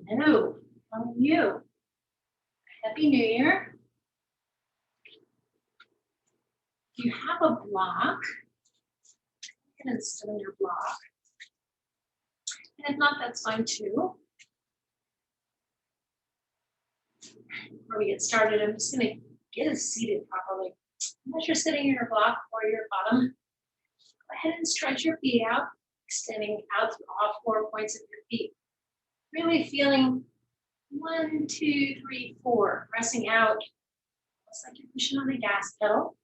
Hello, how are you? Happy New Year. If you have a block, you can install your block. And if not, that's fine too. Before we get started, I'm just going to get us seated properly. As you're sitting in your block or your bottom, go ahead and stretch your feet out, extending out through all 4 points of your feet. Really feeling 1, 2, 3, 4, pressing out. Looks like you're pushing on the gas pedal.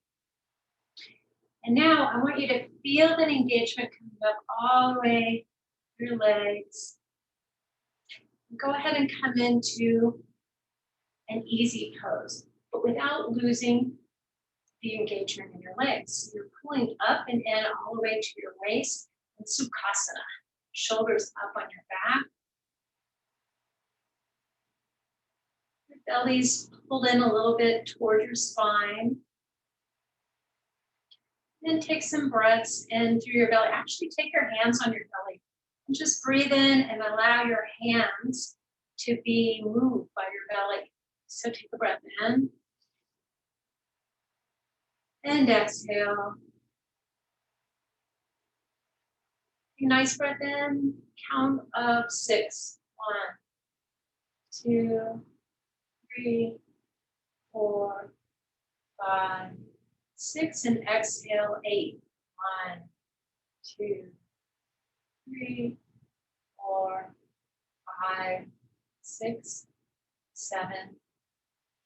And now I want you to feel that engagement coming up all the way through your legs. Go ahead and come into an easy pose, but without losing the engagement in your legs. You're pulling up and in all the way to your waist in Sukhasana. Shoulders up on your back. Your belly's pulled in a little bit toward your spine. Then take some breaths in through your belly. Actually, take your hands on your belly and just breathe in and allow your hands to be moved by your belly. So take a breath in and exhale. Take a nice breath in, count of 6. 1, 2, 3, 4, 5, 6, and exhale 8. 1, 2, 3, 4, 5, 6, 7,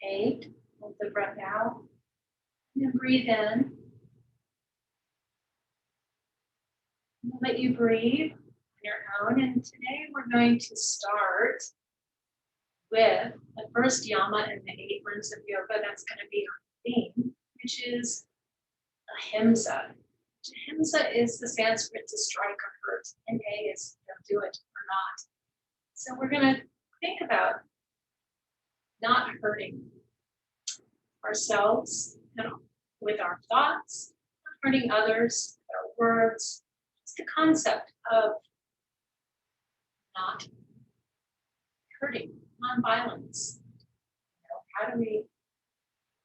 8. Hold the breath out. And then breathe in. We'll let you breathe on your own. And today we're going to start with the first yama and the 8 limbs of yoga. That's going to be our theme, which is ahimsa. Ahimsa is the Sanskrit to strike or hurt, and A is do it or not. So we're going to think about not hurting ourselves with our thoughts, not hurting others with our words. It's the concept of not hurting, non-violence. How do we,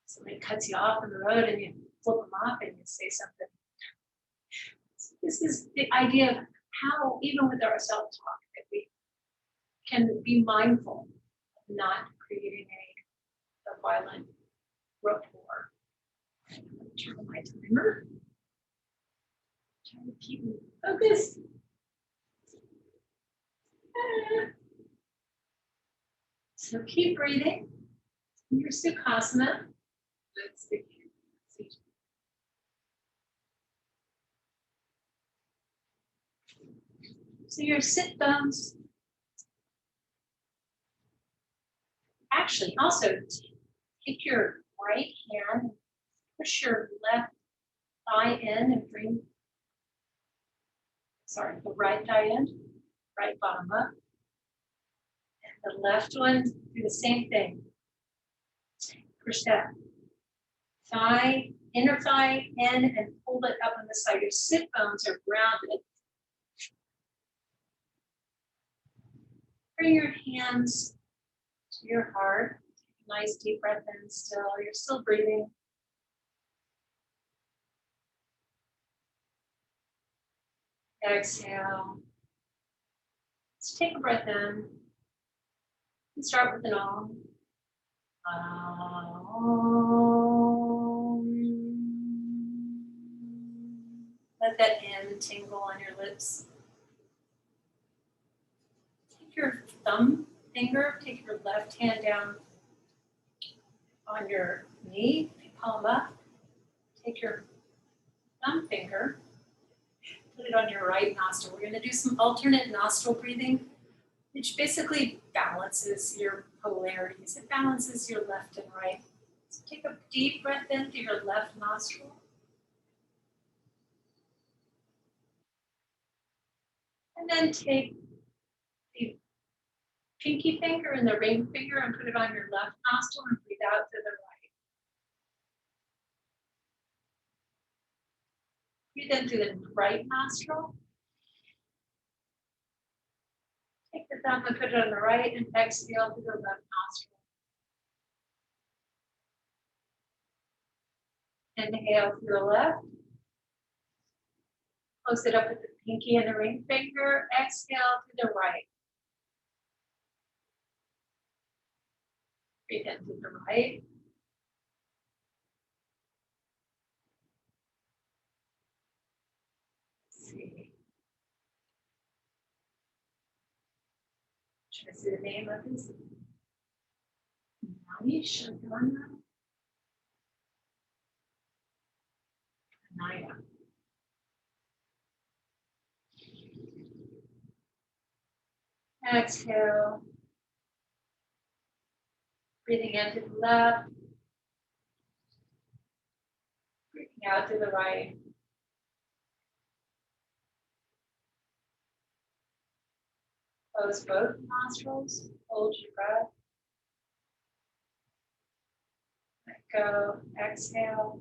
somebody cuts you off on the road and you flip them off and you say something. So this is the idea of how, even with our self-talk, that we can be mindful of not creating a violent rapport. I'm going to turn on my timer. Try to keep me focused. So keep breathing in your Sukhasana. Let's see. So your sit bones. Actually, also take your right hand, push your left thigh in and bring, the right thigh in, right bottom up. And the left one, do the same thing. Push that thigh, inner thigh in and hold it up on the side. Your sit bones are grounded. Bring your hands to your heart. Take a nice deep breath in still. You're still breathing. Exhale. Let's take a breath in. And start with an Om. Let that M tingle on your lips. Take your thumb finger, take your left hand down on your knee, palm up. Take your thumb finger, put it on your right nostril. We're going to do some alternate nostril breathing, which basically balances your polarities. It balances your left and right. So take a deep breath in through your left nostril. And then take the pinky finger and the ring finger and put it on your left nostril and breathe out to the right. Breathe in through the right nostril. Take the thumb and put it on the right and exhale through the left nostril. Inhale through the left. Close it up with the pinky and the ring finger. Exhale to the right. Breathe in to the right. Let's see. Try to see the name of this. Naya. Exhale. Breathing in to the left. Breathing out to the right. Close both nostrils. Hold your breath. Let go. Exhale.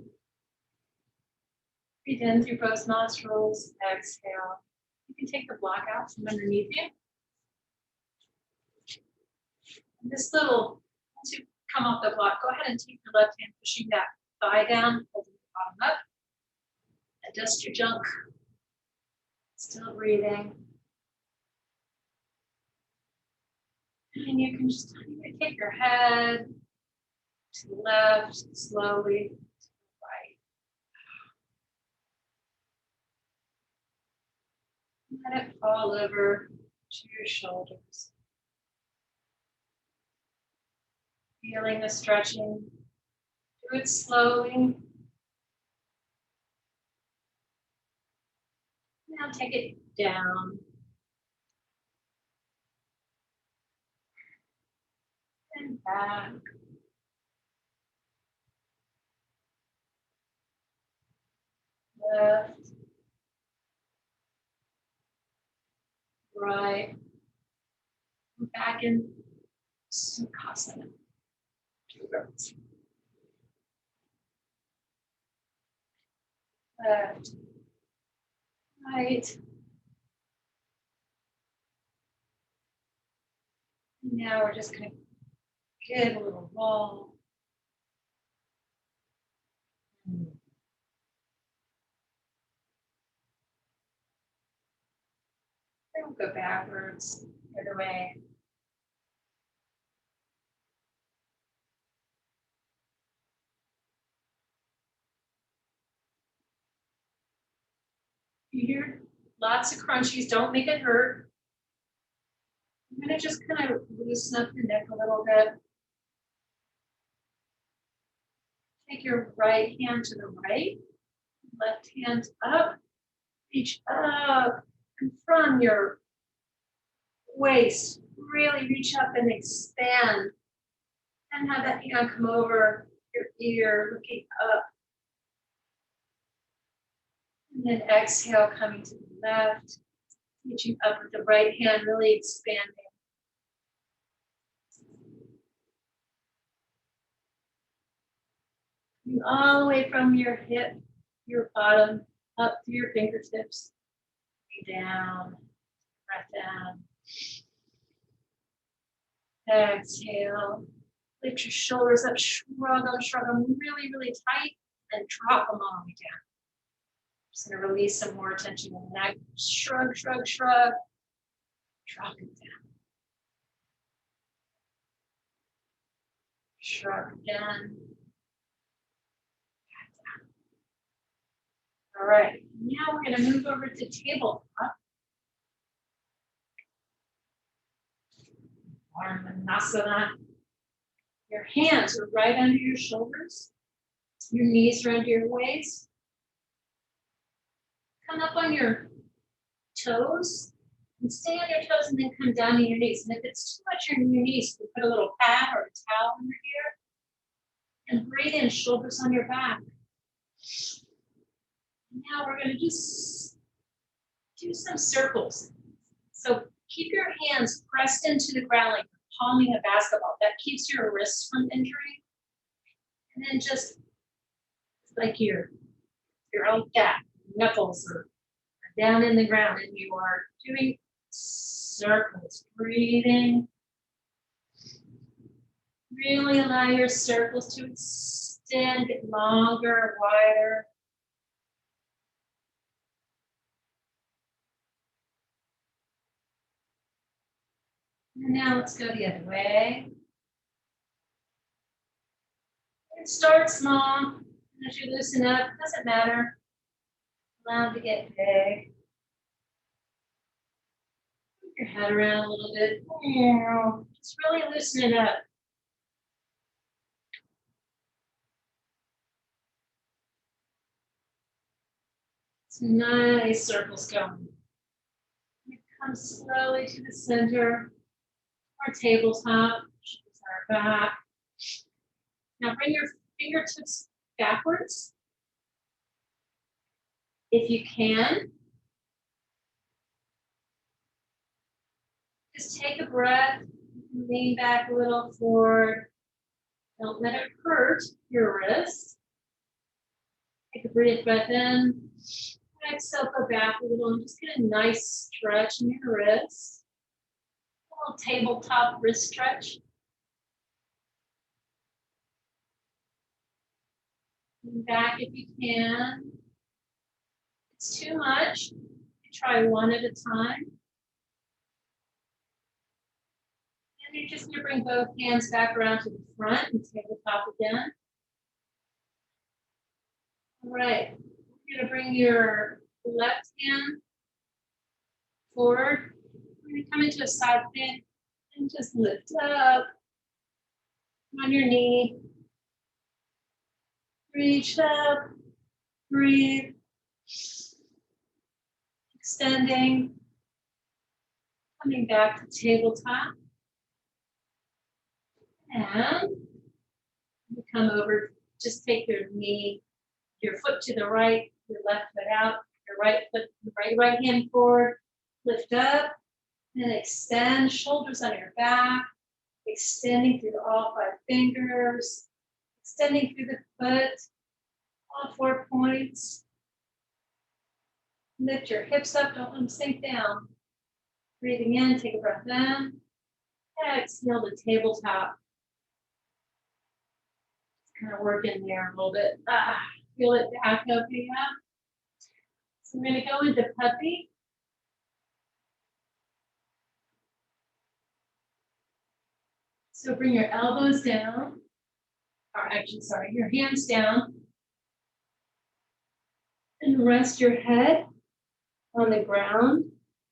Breathe in through both nostrils. Exhale. You can take the block out from underneath you. And this little, once you come off the block, go ahead and take your left hand, pushing that thigh down, holding the bottom up. Adjust your junk. Still breathing. And you can just take your head to the left, slowly to the right. Let it fall over to your shoulders. Feeling the stretching. Do it slowly. Now take it down. And back. Left. Right. Back in Sukhasana. Left. Right. Now we're just going to give a little roll. Don't go backwards, the other way. You hear lots of crunchies, don't make it hurt. I'm going to just kind of loosen up the neck a little bit. Take your right hand to the right, left hand up, reach up, and from your waist, really reach up and expand. And have that hand come over your ear, looking up. And then exhale, coming to the left, reaching up with the right hand, really expanding. All the way from your hip, your bottom, up to your fingertips. Down, breath down. Exhale. Lift your shoulders up, shrug them really, really tight, and drop them all the way down. Just going to release some more tension in the neck. Shrug, shrug, shrug. Drop it down. Shrug again. All right, now we're going to move over to tabletop. Vinyasa. Your hands are right under your shoulders. Your knees are under your waist. Come up on your toes and stay on your toes and then come down to your knees. And if it's too much on your knees, you put a little pad or a towel under here and breathe in, shoulders on your back. Now we're going to just do some circles. So keep your hands pressed into the ground like you're palming a basketball. That keeps your wrists from injury. And then just like you're like that, knuckles are down in the ground and you are doing circles. circles, breathing. Really allow your circles to extend, get longer, wider. And now let's go the other way. And start small. As you loosen up, doesn't matter. Allow them to get big. Move your head around a little bit. Just really loosen it up. Some nice circles going. Come slowly to the center, our tabletop, shoulders are back. Now bring your fingertips backwards. If you can, just take a breath, lean back a little forward. Don't let it hurt your wrist. Take a brief breath in. Exhale, go back a little and just get a nice stretch in your wrist. A little tabletop wrist stretch. And back if you can. If it's too much, try one at a time. And you're just going to bring both hands back around to the front and tabletop again. All right. You're going to bring your left hand forward. We're going to come into a side bend and just lift up on your knee. Reach up, breathe, extending, coming back to tabletop. And you come over, just take your knee, your foot to the right, your left foot out, your right foot, right hand forward, lift up, and extend, shoulders on your back, extending through all 5 fingers, extending through the foot, all 4 points. Lift your hips up, don't let them sink down. Breathing in, take a breath in. Exhale to tabletop. Kind of work in there a little bit. Feel it back opening up. So I'm going to go into puppy. So bring your elbows down, or actually, sorry, your hands down. And rest your head on the ground.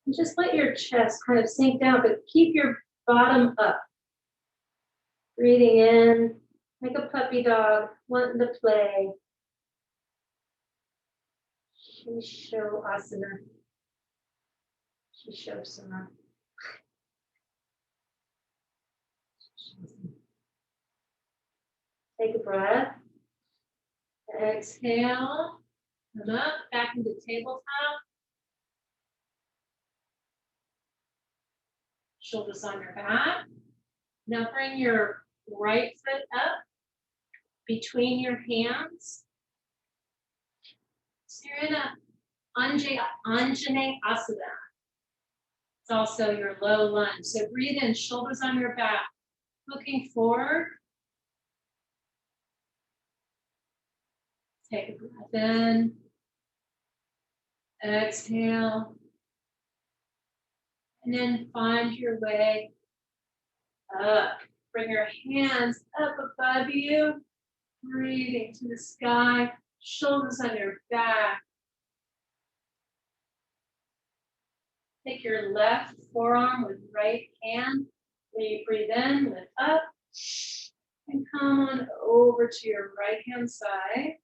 And just let your chest kind of sink down, but keep your bottom up. Breathing in, like a puppy dog, wanting to play. H.E.A.T. Shishosana. Take a breath. Exhale. Come up, back into tabletop. Shoulders on your back. Now bring your right foot up between your hands. So you're in a Anjane Asana. It's also your low lunge. So breathe in, shoulders on your back, looking forward. Take a breath in. Exhale. And then find your way up. Bring your hands up above you. Breathing to the sky. Shoulders on your back. Take your left forearm with right hand. When you breathe in, lift up. And come on over to your right hand side.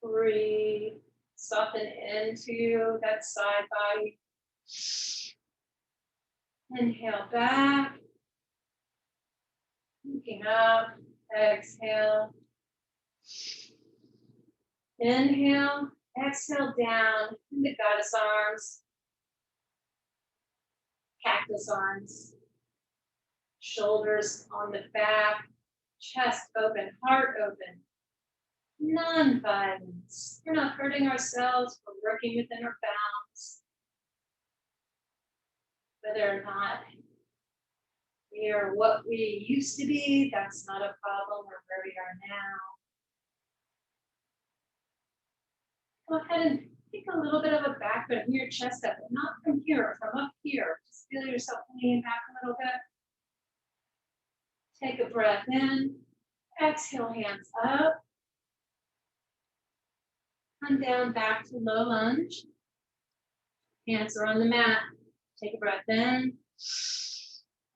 Breathe. Soften into that side body. Inhale back. Looking up. Exhale. Inhale. Exhale down into goddess arms. Cactus arms. Shoulders on the back. Chest open. Heart open. Non-violence. We're not hurting ourselves. We're working within our bounds. Whether or not we are what we used to be, that's not a problem. We're where we are now. Go ahead and take a little bit of a back bend, your chest up, but not from here, from up here. Just feel yourself leaning back a little bit. Take a breath in. Exhale, hands up. Come down back to low lunge. Hands are on the mat. Take a breath in.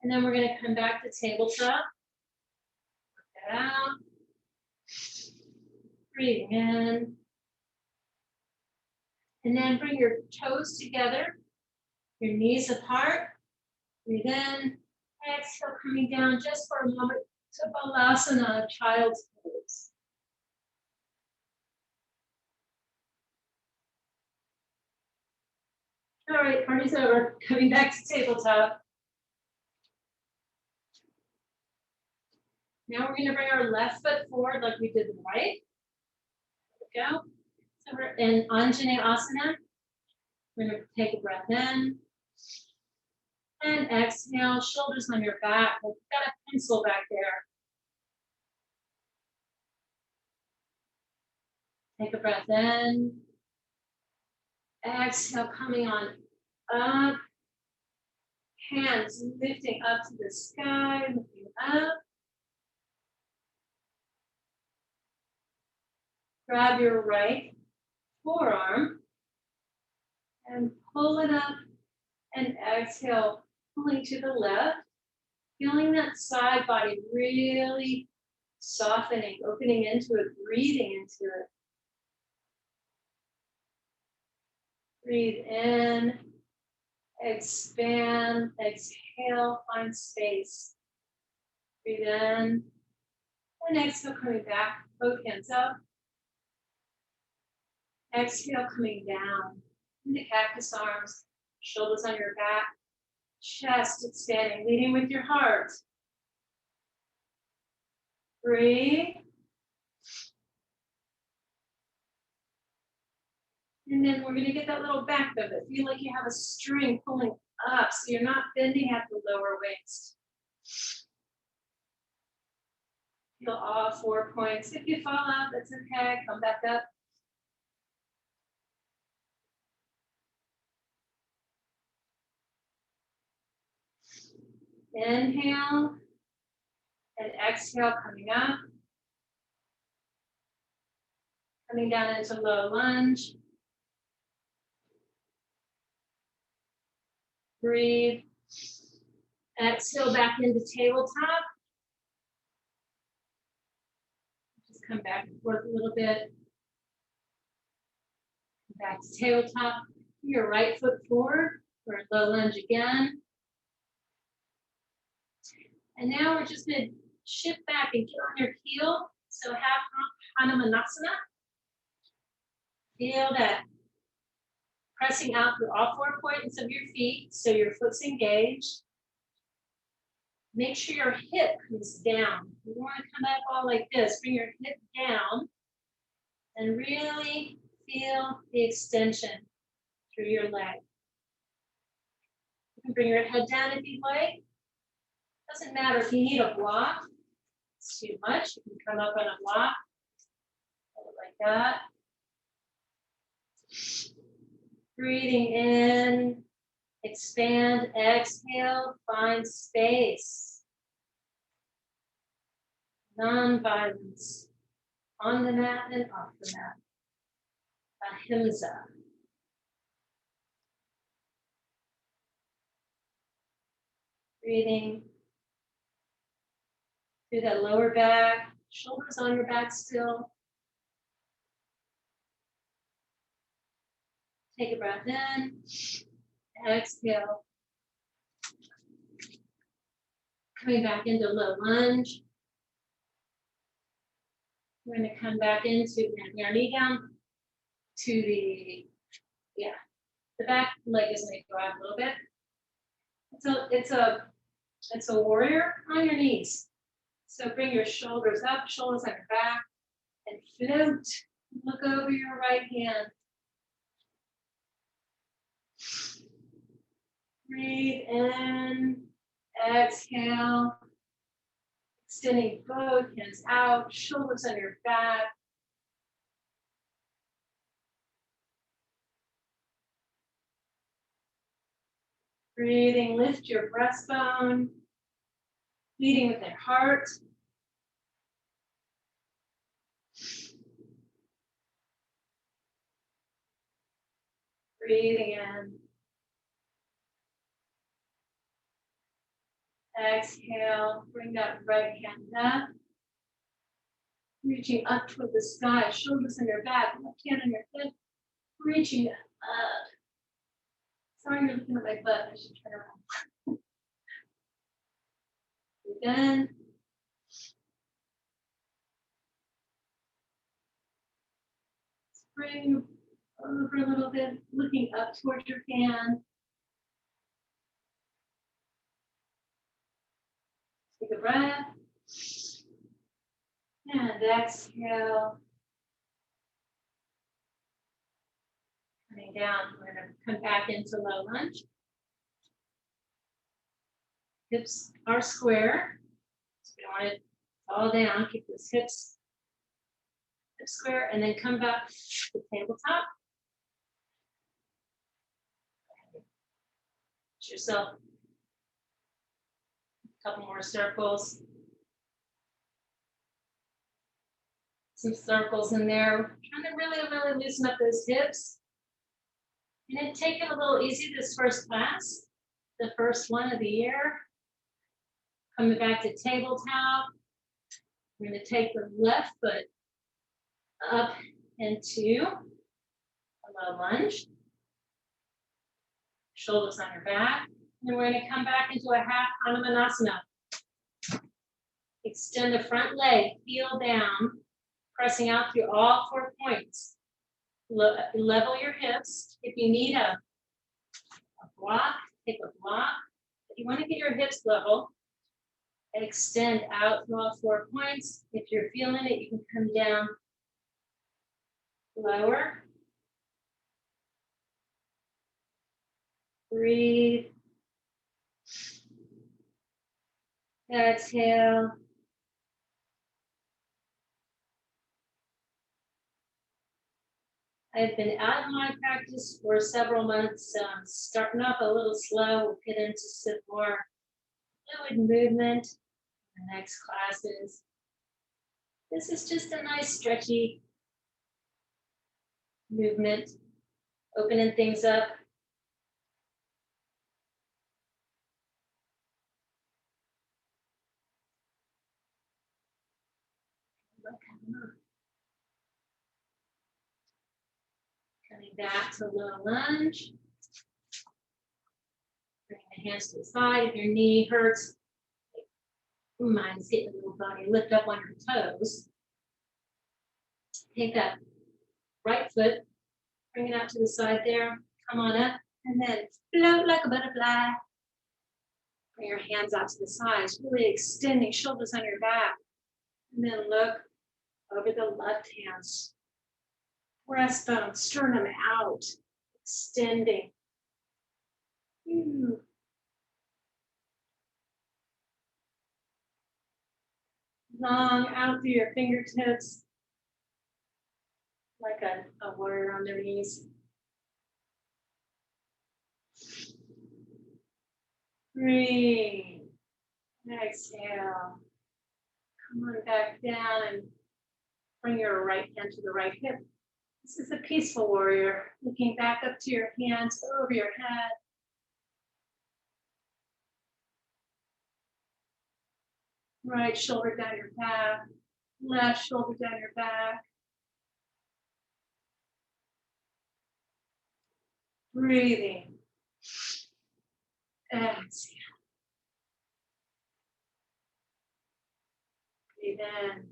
And then we're going to come back to tabletop. Work that out. Breathing in. And then bring your toes together. Your knees apart. Breathe in. Exhale, coming down just for a moment to Balasana, child's pose. All right, party's over. Coming back to tabletop. Now we're going to bring our left foot forward like we did the right. There we go. So we're in Anjaneyasana. We're going to take a breath in. And exhale, shoulders on your back. Like you've got a pencil back there. Take a breath in. Exhale, coming on up. Hands lifting up to the sky, looking up. Grab your right forearm and pull it up and exhale, pulling to the left. Feeling that side body really softening, opening into it, breathing into it. Breathe in, expand, exhale, find space. Breathe in, and exhale, coming back, both hands up. Exhale, coming down into cactus arms, shoulders on your back, chest expanding, leading with your heart. Breathe. And then we're going to get that little back bend. Feel like you have a string pulling up, so you're not bending at the lower waist. Feel all 4 points. If you fall out, that's okay. Come back up. Inhale and exhale, coming up. Coming down into low lunge. Breathe. Exhale back into tabletop. Just come back and forth a little bit. Back to tabletop. Your right foot forward for a low lunge again. And now we're just going to shift back and get on your heel. So have Hanumanasana. Feel that pressing out through all 4 points of your feet so your foot's engaged. Make sure your hip comes down. You don't want to come up all like this. Bring your hip down and really feel the extension through your leg. You can bring your head down if you'd like. Doesn't matter if you need a block. It's too much. You can come up on a block. Like that. Breathing in, expand, exhale, find space. Non-violence on the mat and off the mat. Ahimsa. Breathing through that lower back, shoulders on your back still. Take a breath in, exhale. Coming back into low lunge. We're going to come back into your knee down to the back leg is going to go out a little bit. It's a warrior on your knees. So bring your shoulders up, shoulders on your back, and float. Look over your right hand. Breathe in, exhale. Extending both hands out, shoulders on your back. Breathing, lift your breastbone. Leading with your heart. Breathing in. Exhale, bring that right hand up. Reaching up toward the sky, shoulders on your back, left hand on your hip. Reaching up. Sorry, you're looking at my butt. I should turn around. Breathe in. Bring over a little bit, looking up towards your hand. Take a breath. And exhale. Coming down, we're going to come back into low lunge. Hips are square. So we don't want it to fall down. Keep those hips square and then come back to tabletop. Get yourself a couple more circles. Some circles in there. Trying to really loosen up those hips. And then take it a little easy this first class, the first one of the year. Coming back to tabletop. We're going to take the left foot up into a low lunge. Shoulders on your back. And then we're going to come back into a half Hanumanasana. Extend the front leg, heel down, pressing out through all 4 points. Level your hips. If you need a block, take a block. If you want to get your hips level, extend out through all 4 points. If you're feeling it, you can come down lower. Breathe. Exhale. I've been out of my practice for several months, so I'm starting off a little slow. We'll get into some more fluid movement in the next classes. This is just a nice stretchy movement, opening things up. Coming back to low lunge. Bring the hands to the side. If your knee hurts, mine's getting a little body. Lift up on your toes. Take that right foot, bring it out to the side there. Come on up, and then float like a butterfly. Bring your hands out to the sides, really extending shoulders on your back. And then look over the left hand. Breastbone, sternum out, extending. Long out through your fingertips, like a warrior on their knees. Breathe. Exhale. Come on back down and bring your right hand to the right hip. This is a peaceful warrior. Looking back up to your hands, over your head. Right shoulder down your back. Left shoulder down your back. Breathing. Exhale. Breathe in.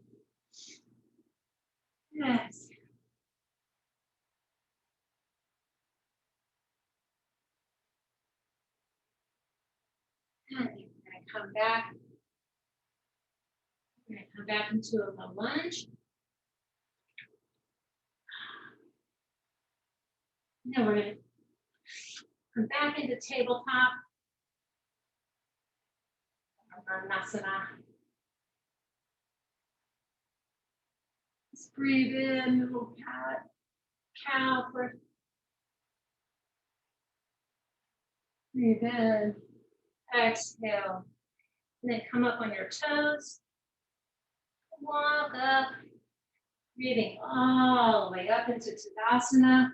Exhale. And you're going to come back. We're going to come back into a low lunge. Now we're going to come back into tabletop. Anasana. Just breathe in, little cat, cow. Breathe in, exhale. And then come up on your toes. Walk up. Breathing all the way up into Tadasana.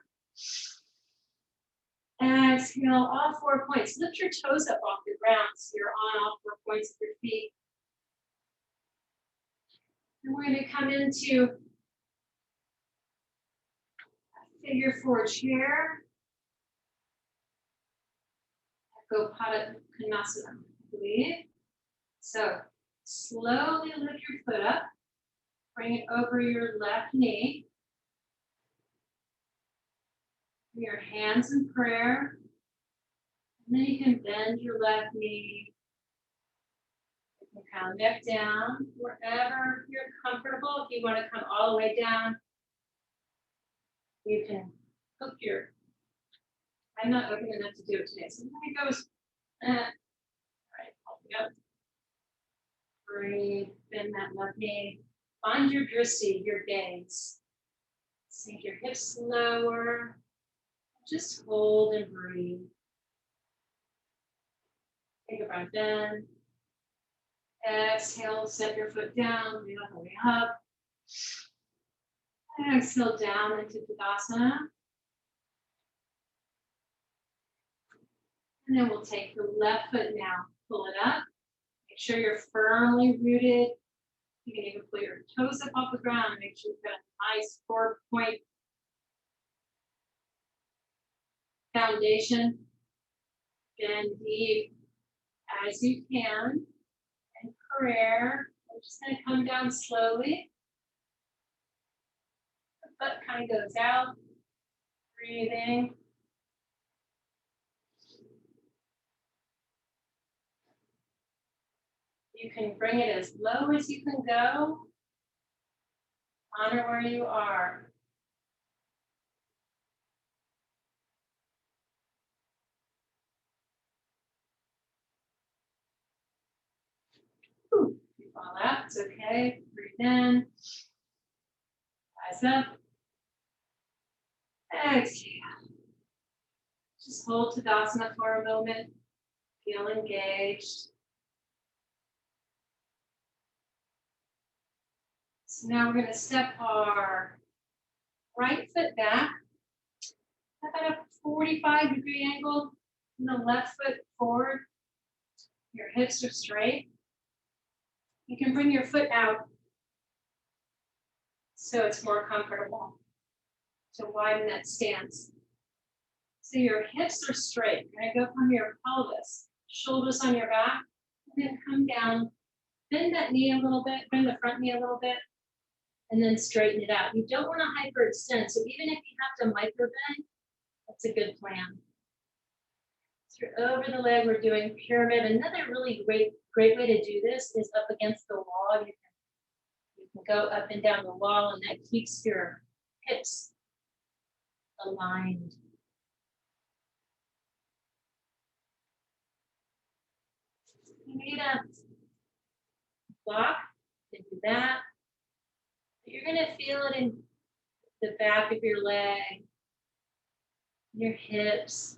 Exhale, all 4 points. Lift your toes up off the ground so you're on all 4 points of your feet. And we're going to come into a figure 4 chair. Konasana, I believe. So slowly lift your foot up. Bring it over your left knee. Bring your hands in prayer. And then you can bend your left knee. You can come neck down wherever you're comfortable. If you want to come all the way down, you can hook your. I'm not open enough to do it today. So it goes. All right, hold it up. Breathe, bend that left knee. Find your drishti, your gaze. Sink your hips lower. Just hold and breathe. Take a breath in. Exhale, set your foot down, breathe all the way up. Exhale down into Tadasana. And then we'll take the left foot now, pull it up. Make sure you're firmly rooted. You can even pull your toes up off the ground and make sure you've got a nice 4-point foundation. Bend deep as you can. And prayer. We're just going to come down slowly. The foot kind of goes out. Breathing. You can bring it as low as you can go. Honor where you are. Ooh, you fall out, it's okay. Breathe in. Eyes up. Exhale. Just hold Tadasana for a moment. Feel engaged. So now we're going to step our right foot back. About a 45-degree angle. And the left foot forward. Your hips are straight. You can bring your foot out so it's more comfortable to widen that stance. So your hips are straight. You're going to go from your pelvis, shoulders on your back, and then come down. Bend that knee a little bit, bend the front knee a little bit, and then straighten it out. You don't want to hyperextend, so even if you have to micro bend, that's a good plan. So you're over the leg, we're doing pyramid. Another really great way to do this is up against the wall. You can go up and down the wall, and that keeps your hips aligned. You need a block to do that. You're going to feel it in the back of your leg, your hips.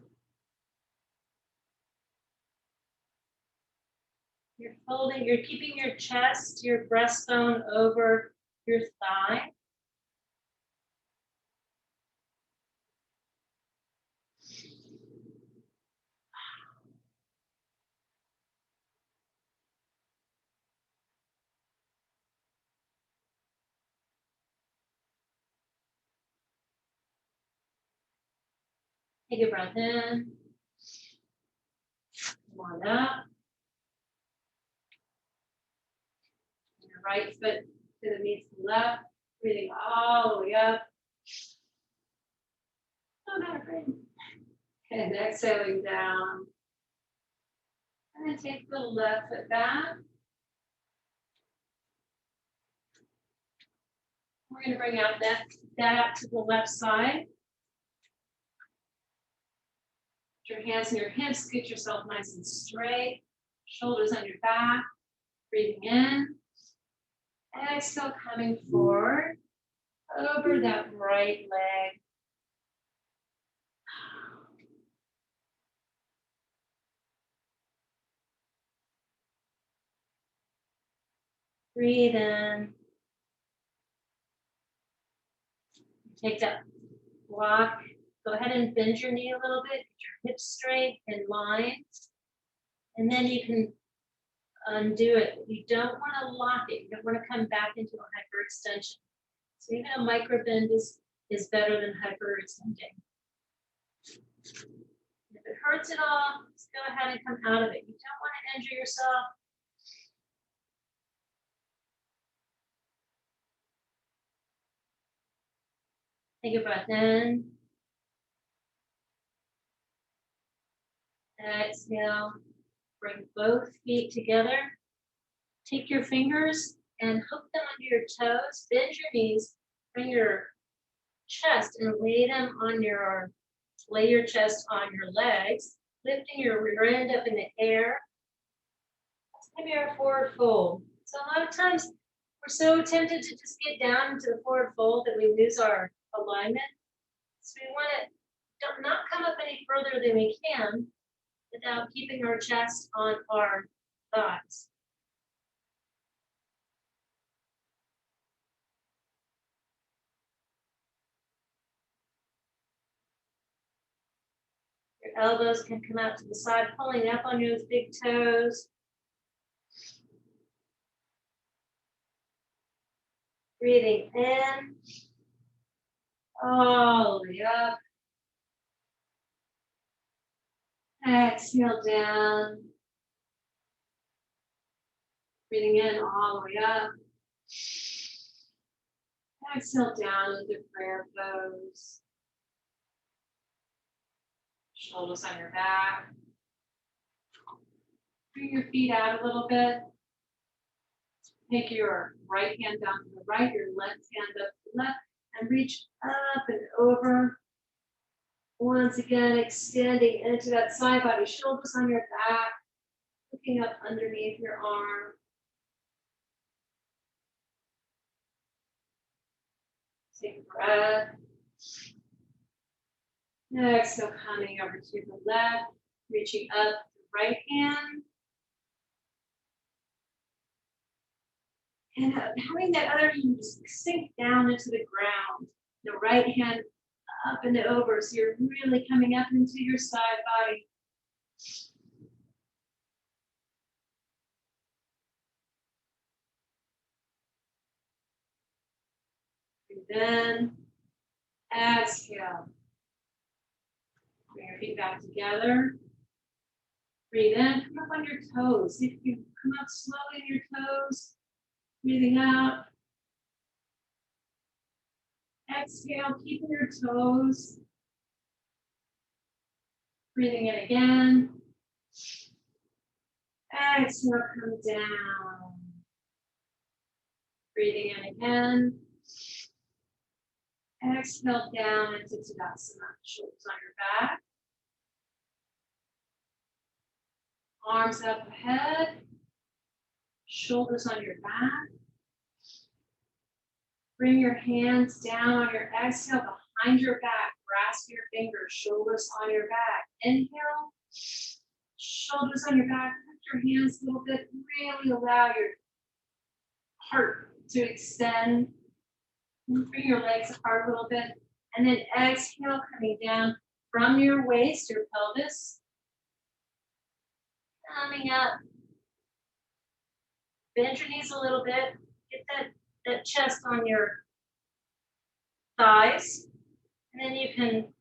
You're folding, you're keeping your chest, your breastbone over your thigh. Take a breath in. Come on up. Your right foot to the meets the left. Breathing all the way up. Oh, not great. And exhaling down. And then take the left foot back. We're going to bring out that to the left side. Put your hands in your hips, get yourself nice and straight. Shoulders on your back. Breathing in. Exhale, coming forward over that right leg. Breathe in. Take that block. Go ahead and bend your knee a little bit. Get your hips straight in line. And then you can undo it. You don't want to lock it. You don't want to come back into a hyperextension. So even a micro bend is better than hyperextending. If it hurts at all, just go ahead and come out of it. You don't want to injure yourself. Take a breath in. Exhale. Bring both feet together. Take your fingers and hook them under your toes. Bend your knees. Bring your chest and lay your chest on your legs, lifting your rear end up in the air. Maybe our forward fold. So a lot of times we're so tempted to just get down into the forward fold that we lose our alignment. So we want to not come up any further than we can without keeping our chest on our thighs. Your elbows can come out to the side, pulling up on those big toes. Breathing in, all the way up. Exhale down. Breathing in all the way up. Exhale down into prayer pose. Shoulders on your back. Bring your feet out a little bit. Take your right hand down to the right, your left hand up to the left, and reach up and over. Once again, extending into that side body, shoulders on your back, looking up underneath your arm. Take a breath. Exhale, coming over to the left, reaching up the right hand. And having that other hand just sink down into the ground. The right hand up and over, so you're really coming up into your side body. Breathe in, exhale. Bring your feet back together. Breathe in, come up on your toes. See if you can come up slowly on your toes. Breathing out. Exhale, keeping your toes. Breathing in again. Exhale, come down. Breathing in again. Exhale down into Tadasana. Shoulders on your back. Arms up ahead. Shoulders on your back. Bring your hands down on your exhale behind your back. Grasp your fingers, shoulders on your back. Inhale. Shoulders on your back. Lift your hands a little bit. Really allow your heart to extend. Bring your legs apart a little bit. And then exhale, coming down from your waist, your pelvis. Coming up. Bend your knees a little bit. Get that chest on your thighs. And then you can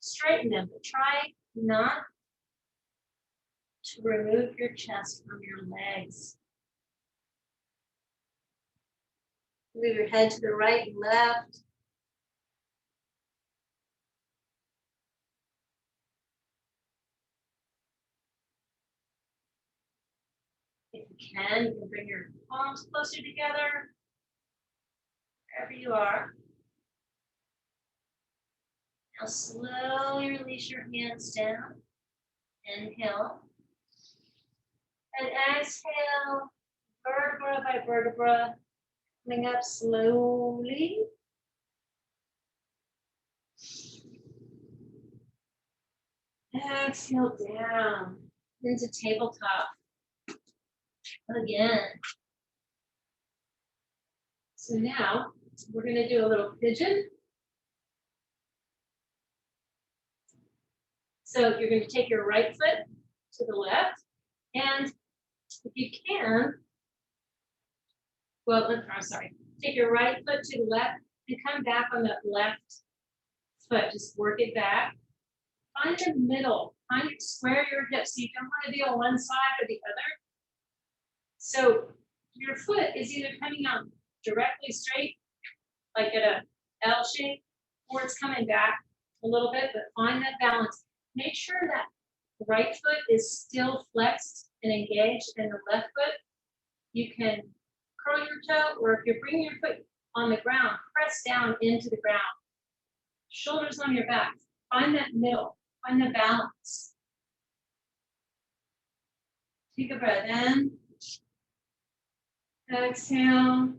straighten them. But try not to remove your chest from your legs. Move your head to the right and left. If you can bring your palms closer together, wherever you are. Now slowly release your hands down. Inhale. And exhale, vertebra by vertebra, coming up slowly. Exhale down into tabletop again. So now we're going to do a little pigeon. So you're going to take your right foot to the left, and if you can, well, I'm sorry, take your right foot to the left and come back on that left foot. Just work it back. Find the middle. Square your hips. So you don't want to be on one side or the other. So your foot is either coming out directly straight, like at a L shape, or it's coming back a little bit, but find that balance. Make sure that the right foot is still flexed and engaged, and the left foot, you can curl your toe, or if you're bringing your foot on the ground, press down into the ground. Shoulders on your back. Find that middle. Find the balance. Take a breath in. Exhale.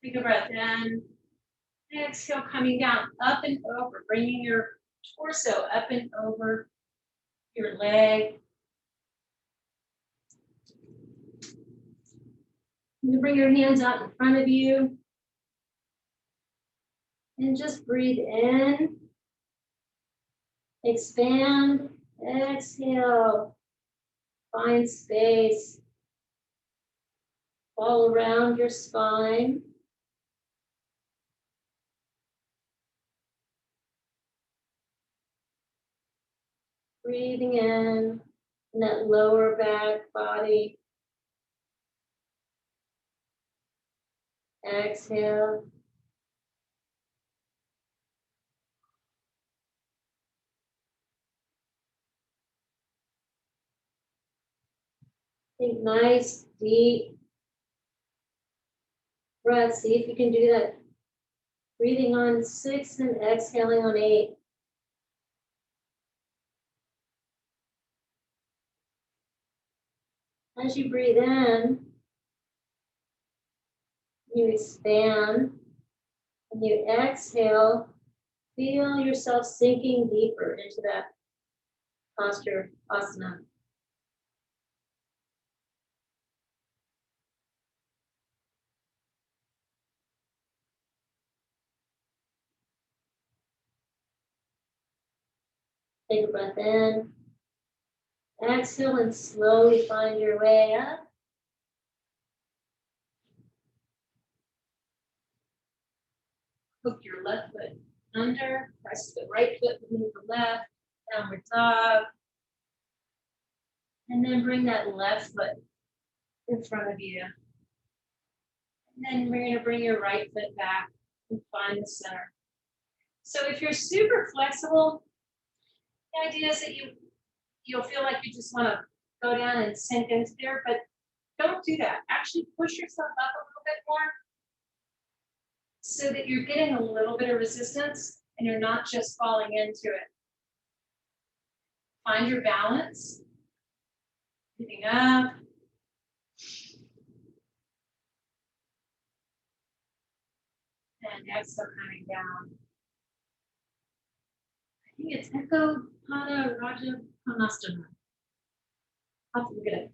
Take a breath in. Exhale, coming down, up and over, bringing your torso up and over your leg. You bring your hands out in front of you. And just breathe in. Expand. Exhale. Find space all around your spine. Breathing in that lower back body. Exhale. Take nice, deep breaths. See if you can do that. Breathing on 6 and exhaling on 8. As you breathe in, you expand. And you exhale, feel yourself sinking deeper into that posture, asana. Take a breath in. Exhale and slowly find your way up. Hook your left foot under, press the right foot beneath the left, downward dog. And then bring that left foot in front of you. And then we're going to bring your right foot back and find the center. So if you're super flexible, the idea is that you'll feel like you just want to go down and sink into there, but don't do that. Actually push yourself up a little bit more so that you're getting a little bit of resistance and you're not just falling into it. Find your balance. Breathing up. And exhale coming down. I think it's Echo Pada Raja Panastana. I'll have to look at it.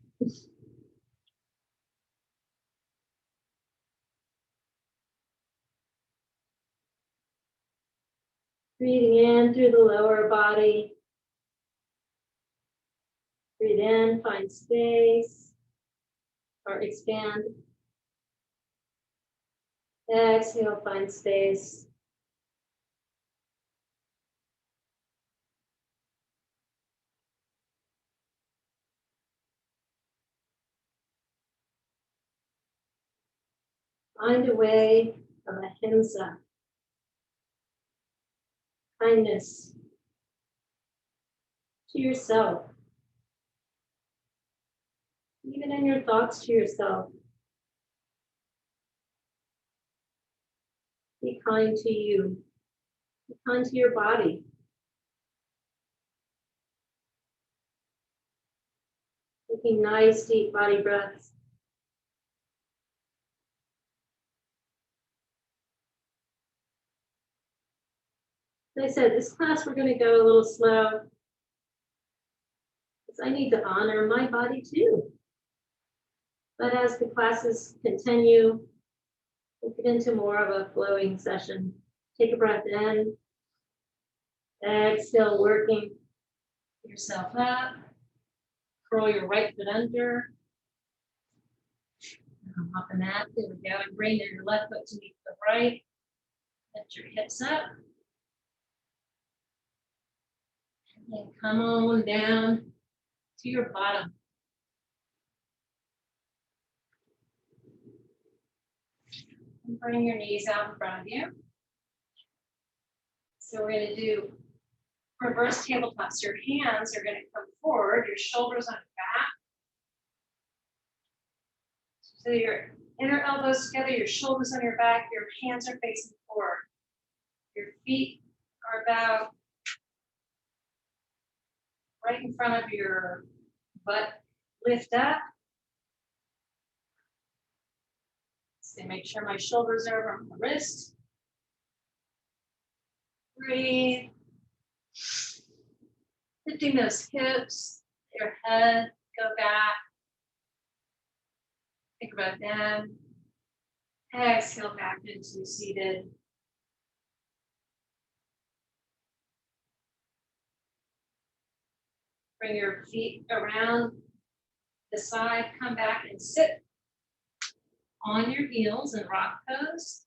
Breathing in through the lower body. Breathe in, find space, or expand. Exhale, find space. Find a way of ahimsa, kindness to yourself, even in your thoughts to yourself. Be kind to you. Be kind to your body. Taking nice deep body breaths. As I said, this class we're going to go a little slow because I need to honor my body too. But as the classes continue, we'll get into more of a flowing session. Take a breath in, exhale, working yourself up. Curl your right foot under. Off the mat, there we go. And bring your left foot to meet the right. Lift your hips up. And then come on down to your bottom. And bring your knees out in front of you. So we're going to do reverse tabletops. Your hands are going to come forward, your shoulders on your back. So your inner elbows together, your shoulders on your back, your hands are facing forward. Your feet are about right in front of your butt. Lift up. So make sure my shoulders are over my wrist. Breathe. Lifting those hips, your head, go back. Think about them. Exhale back into seated. Bring your feet around the side, come back and sit on your heels and rock pose.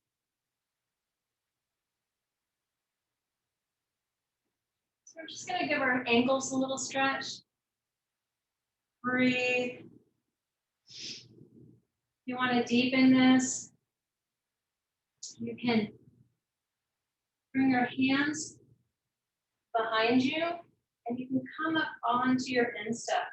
So we're just going to give our ankles a little stretch. Breathe. You want to deepen this, you can bring your hands behind you and you can come up onto your instep.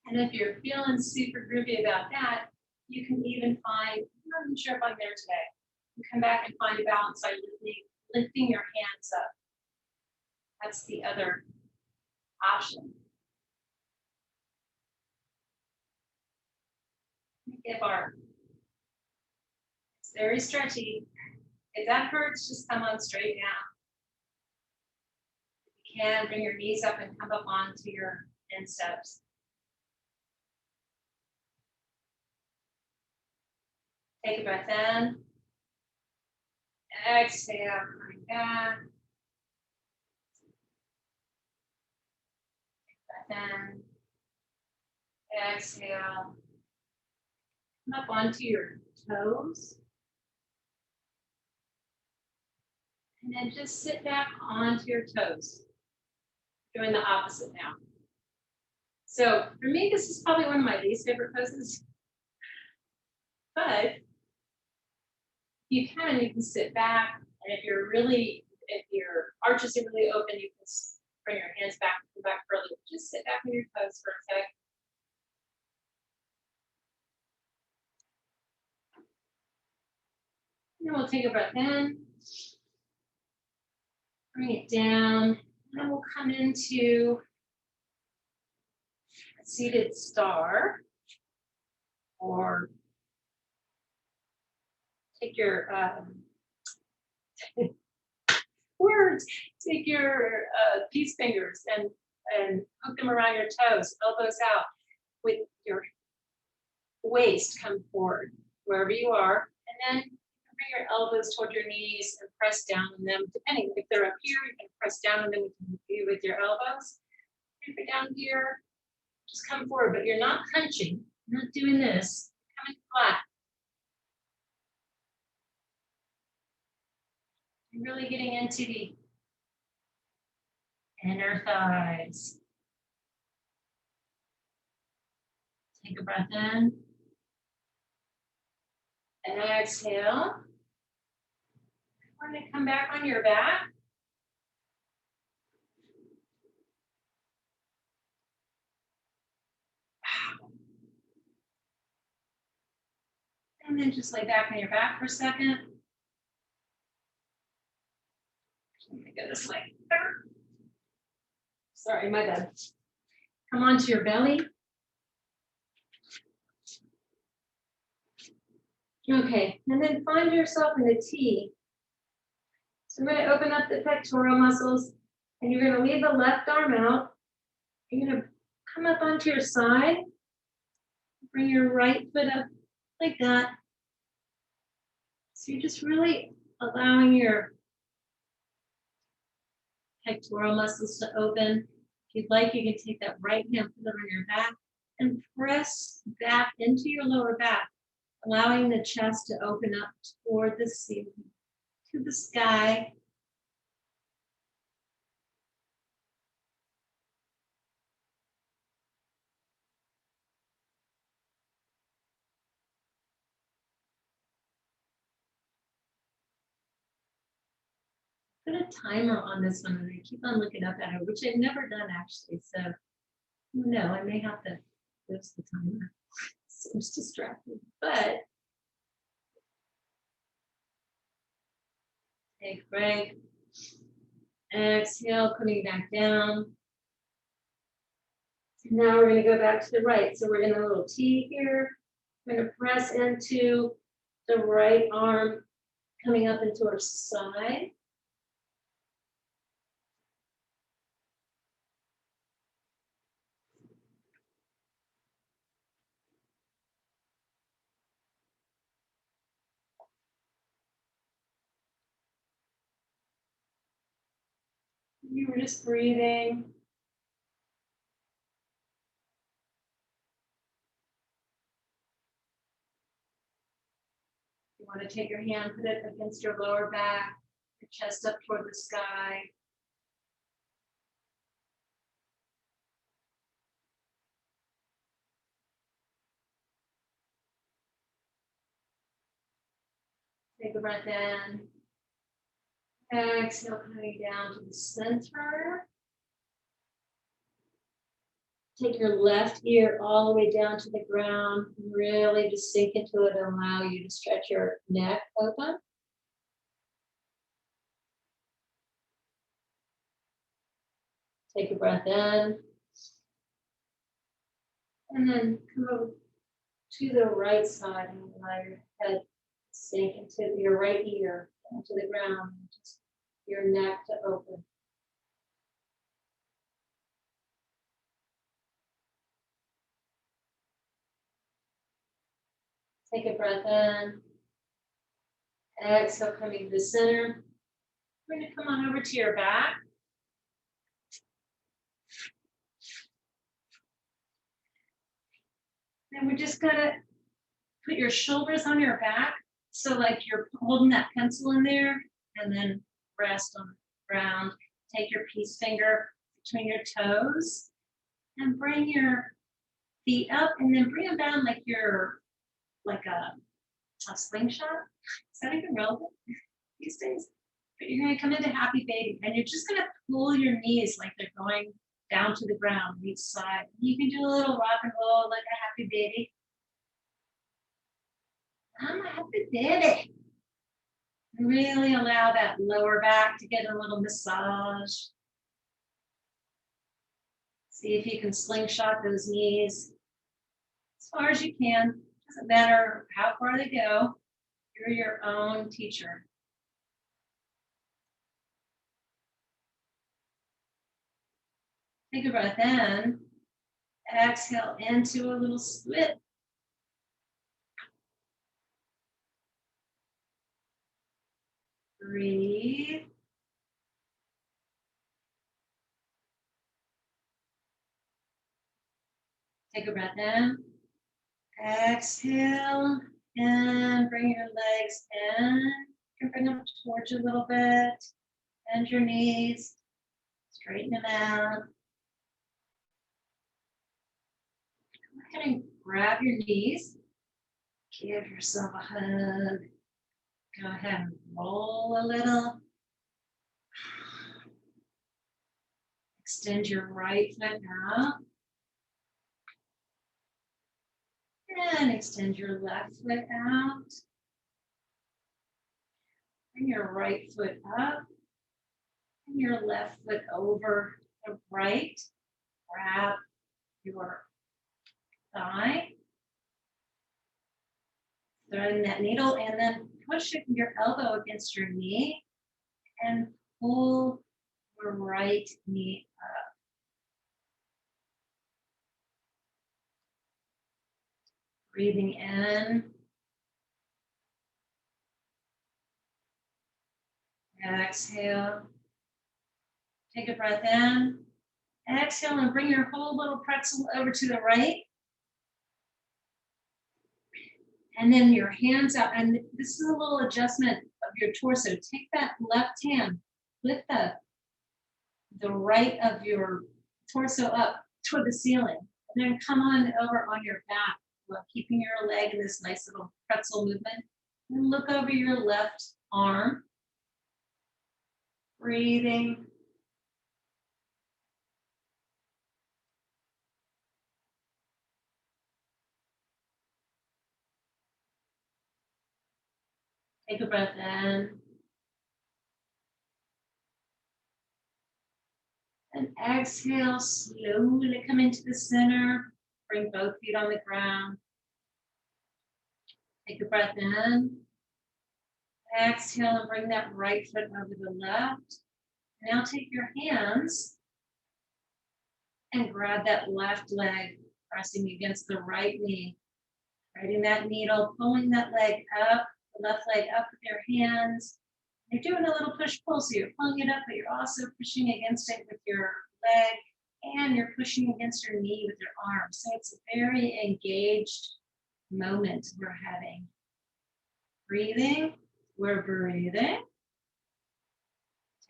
And if you're feeling super groovy about that, you can even find, I'm not sure if I'm there today, you come back and find a balance by lifting your hands up. That's the other option. Give our, it's very stretchy. If that hurts, just come on straight down. If you can, bring your knees up and come up onto your insteps. Take a breath in. Exhale, coming back. Take a breath in. Exhale. Come up onto your toes. And then just sit back onto your toes. Doing the opposite now. So for me, this is probably one of my least favorite poses. But you can sit back, and if your arches are really open, you can bring your hands back and come back further. Just sit back on your toes for a sec. And then we'll take a breath in, bring it down, and then we'll come into a seated star, or take your take your peace fingers and hook them around your toes, elbows out, with your waist come forward wherever you are, and then bring your elbows toward your knees and press down on them. Depending if they're up here, you can press down on them with your elbows. If you're down here, just come forward, but you're not punching. You're not doing this. You're coming flat. You're really getting into the inner thighs. Take a breath in. And exhale. We're going to come back on your back. And then just lay back on your back for a second. Let me go this way. Sorry, my bad. Come onto your belly. Okay, and then find yourself in the T. So we're going to open up the pectoral muscles, and you're going to leave the left arm out. You're going to come up onto your side. Bring your right foot up like that. So you're just really allowing your pectoral muscles to open. If you'd like, you can take that right hand, put it on your back, and press back into your lower back, allowing the chest to open up toward the ceiling, to the sky. Put a timer on this one, and I keep on looking up at it, which I've never done actually. So, no, I may have to close the timer. Seems distracting, but take a break. Exhale, coming back down. Now we're going to go back to the right. So we're in a little T here. We're going to press into the right arm, coming up into our side. You were just breathing. You want to take your hand, put it against your lower back, your chest up toward the sky. Take a breath in. Exhale, coming down to the center. Take your left ear all the way down to the ground. Really just sink into it and allow you to stretch your neck open. Take a breath in. And then come over to the right side and allow your head sink into your right ear, down to the ground. Just your neck to open. Take a breath in. Exhale, coming to the center. We're going to come on over to your back. And we're just going to put your shoulders on your back. So like you're holding that pencil in there, and then rest on the ground. Take your peace finger between your toes and bring your feet up, and then bring them down like you're like a slingshot. Is that even relevant these days? But you're going to come into happy baby, and you're just going to pull your knees like they're going down to the ground on each side. You can do a little rock and roll like a happy baby. I'm a happy baby. Really allow that lower back to get a little massage. See if you can slingshot those knees as far as you can. Doesn't matter how far they go. You're your own teacher. Take a breath in. Exhale into a little split. Breathe. Take a breath in. Exhale and bring your legs in. You can bring them towards you a little bit. Bend your knees. Straighten them out. Go ahead and grab your knees. Give yourself a hug. Go ahead and roll a little. Extend your right foot out. And extend your left foot out. Bring your right foot up. And your left foot over the right. Grab your thigh. threading that needle, and then push your elbow against your knee and pull your right knee up. Breathing in. Exhale. Take a breath in. Exhale and bring your whole little pretzel over to the right. And then your hands out. And this is a little adjustment of your torso. Take that left hand, lift the right of your torso up toward the ceiling. And then come on over on your back while keeping your leg in this nice little pretzel movement. And look over your left arm. Breathing. Take a breath in. And exhale, slowly come into the center. Bring both feet on the ground. Take a breath in. Exhale and bring that right foot over the left. Now take your hands and grab that left leg, pressing against the right knee. Threading that needle, pulling that leg up, the left leg up with your hands. You're doing a little push-pull, so you're pulling it up, but you're also pushing against it with your leg, and you're pushing against your knee with your arm. So it's a very engaged moment we're having. Breathing, we're breathing.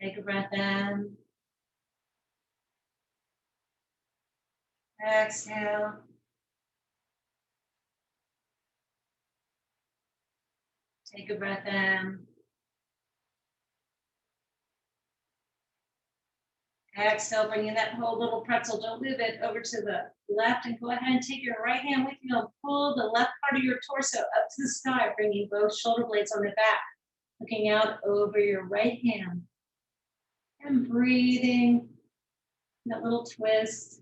Take a breath in. Exhale. Take a breath in. Exhale, bringing that whole little pretzel, don't move it, over to the left, and go ahead and take your right hand with you and pull the left part of your torso up to the sky, bringing both shoulder blades on the back, looking out over your right hand. And breathing, that little twist.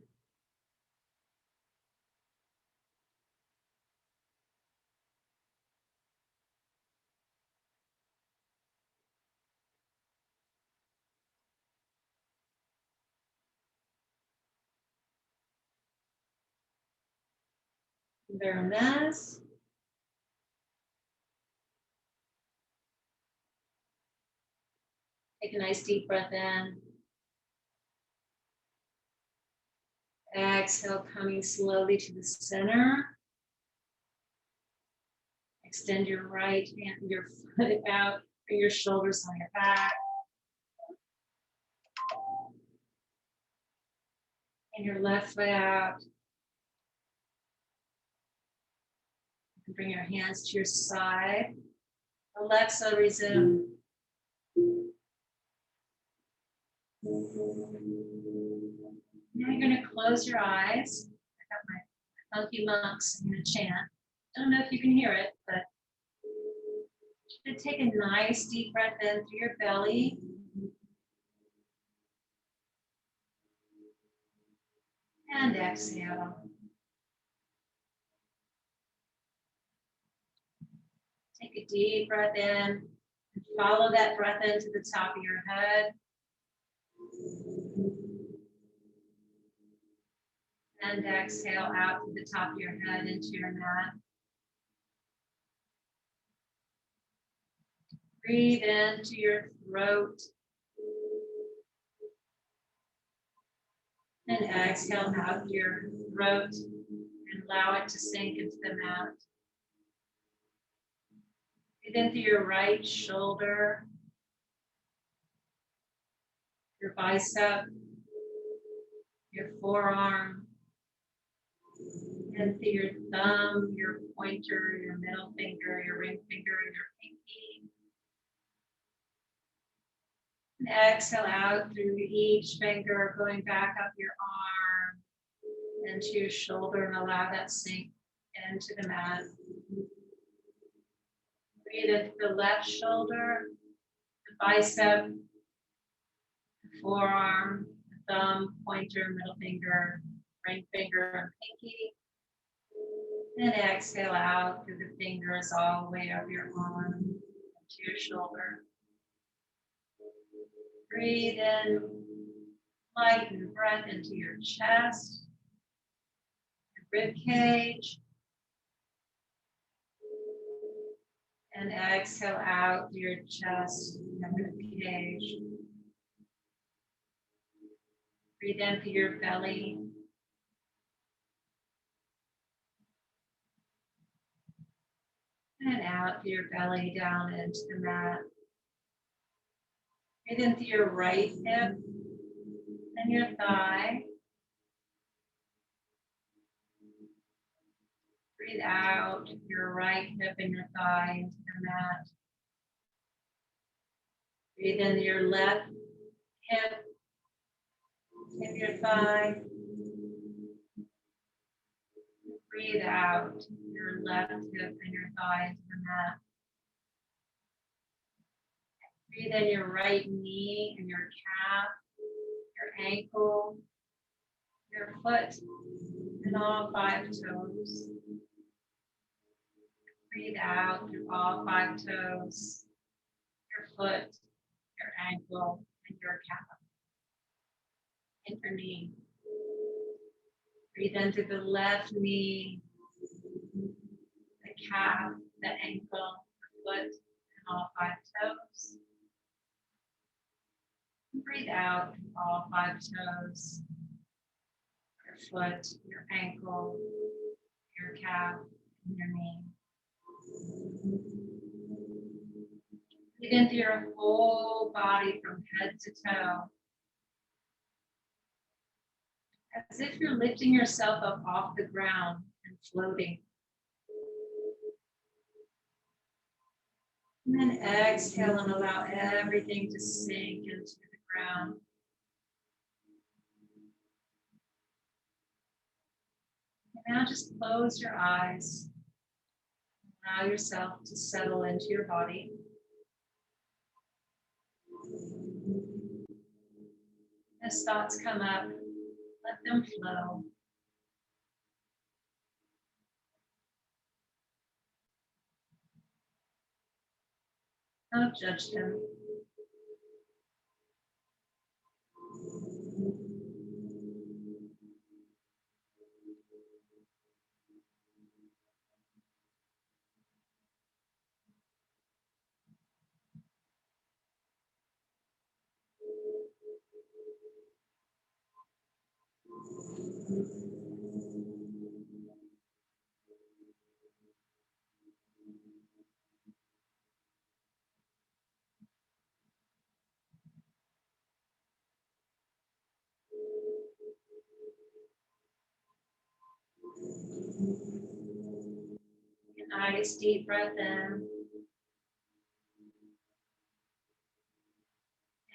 Very nice. Take a nice deep breath in. Exhale, coming slowly to the center. Extend your right hand, your foot out, bring your shoulders on your back. And your left foot out. You can bring your hands to your side. Alexa, resume. Now you're going to close your eyes. I got my funky monks. I'm going to chant. Don't know if you can hear it, but you should take a nice deep breath in through your belly. And exhale. Take a deep breath in and follow that breath into the top of your head. And exhale out to the top of your head into your mat. Breathe into your throat. And exhale out your throat and allow it to sink into the mat. Breathe in through your right shoulder, your bicep, your forearm, and through your thumb, your pointer, your middle finger, your ring finger, and your pinky. And exhale out through each finger, going back up your arm into your shoulder, and allow that sink into the mat. Breathe into the left shoulder, the bicep, the forearm, the thumb, pointer, middle finger, ring finger, and pinky. And exhale out through the fingers all the way up your arm to your shoulder. Breathe in light and breath into your chest, your rib cage. And exhale out through your chest and rib cage. Breathe in through your belly. And out through your belly down into the mat. Breathe in through your right hip and your thigh. Breathe out your right hip and your thigh into the mat. Breathe in your left hip and your thigh. Breathe out your left hip and your thigh into the mat. Breathe in your right knee and your calf, your ankle, your foot, and all 5 toes. Breathe out through all 5 toes, your foot, your ankle, and your calf, and your knee. Breathe into the left knee, the calf, the ankle, the foot, and all 5 toes. Breathe out through all 5 toes, your foot, your ankle, your calf, and your knee. Breathe into your whole body from head to toe, as if you're lifting yourself up off the ground and floating. And then exhale and allow everything to sink into the ground. And now just close your eyes. Allow yourself to settle into your body. As thoughts come up, let them flow. Don't judge them. Nice deep breath in.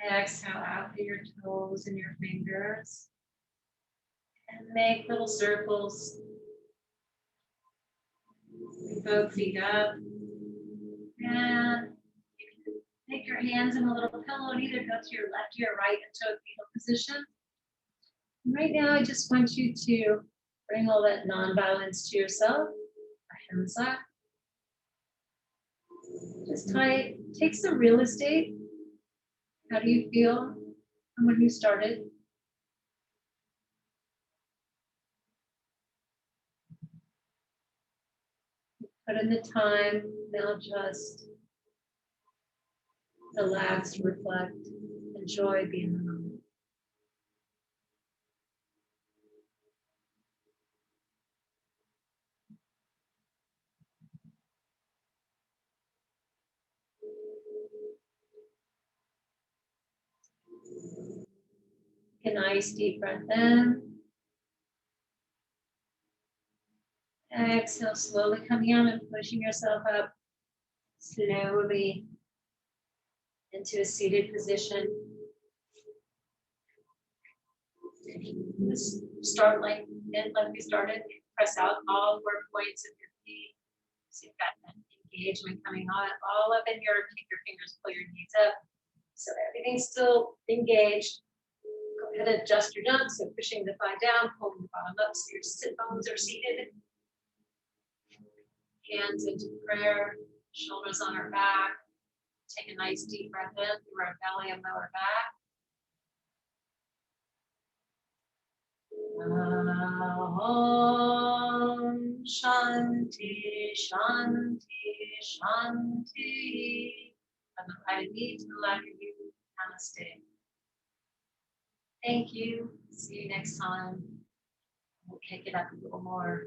Exhale out through your toes and your fingers. And make little circles. Bring both feet up. And you can take your hands in a little pillow and either go to your left or your right into a fetal position. And right now, I just want you to bring all that non-violence to yourself. Hands up. Just take some real estate. How do you feel from when you started? Put in the time, now just relax, reflect, enjoy being in the moment. Take a nice deep breath in. Exhale, slowly coming out and pushing yourself up slowly into a seated position. Just start like we started. Press out all 4 points of your feet. So you've got that engagement coming on all up in your, take your fingers, pull your knees up. So everything's still engaged. Go ahead and adjust your jump. So pushing the thigh down, pulling the bottom up so your sit bones are seated. Hands into prayer, shoulders on our back. Take a nice deep breath in through our belly and lower back. Om Shanti, Shanti, Shanti. From the right of me to the left of you, namaste. Thank you. See you next time. We'll kick it up a little more.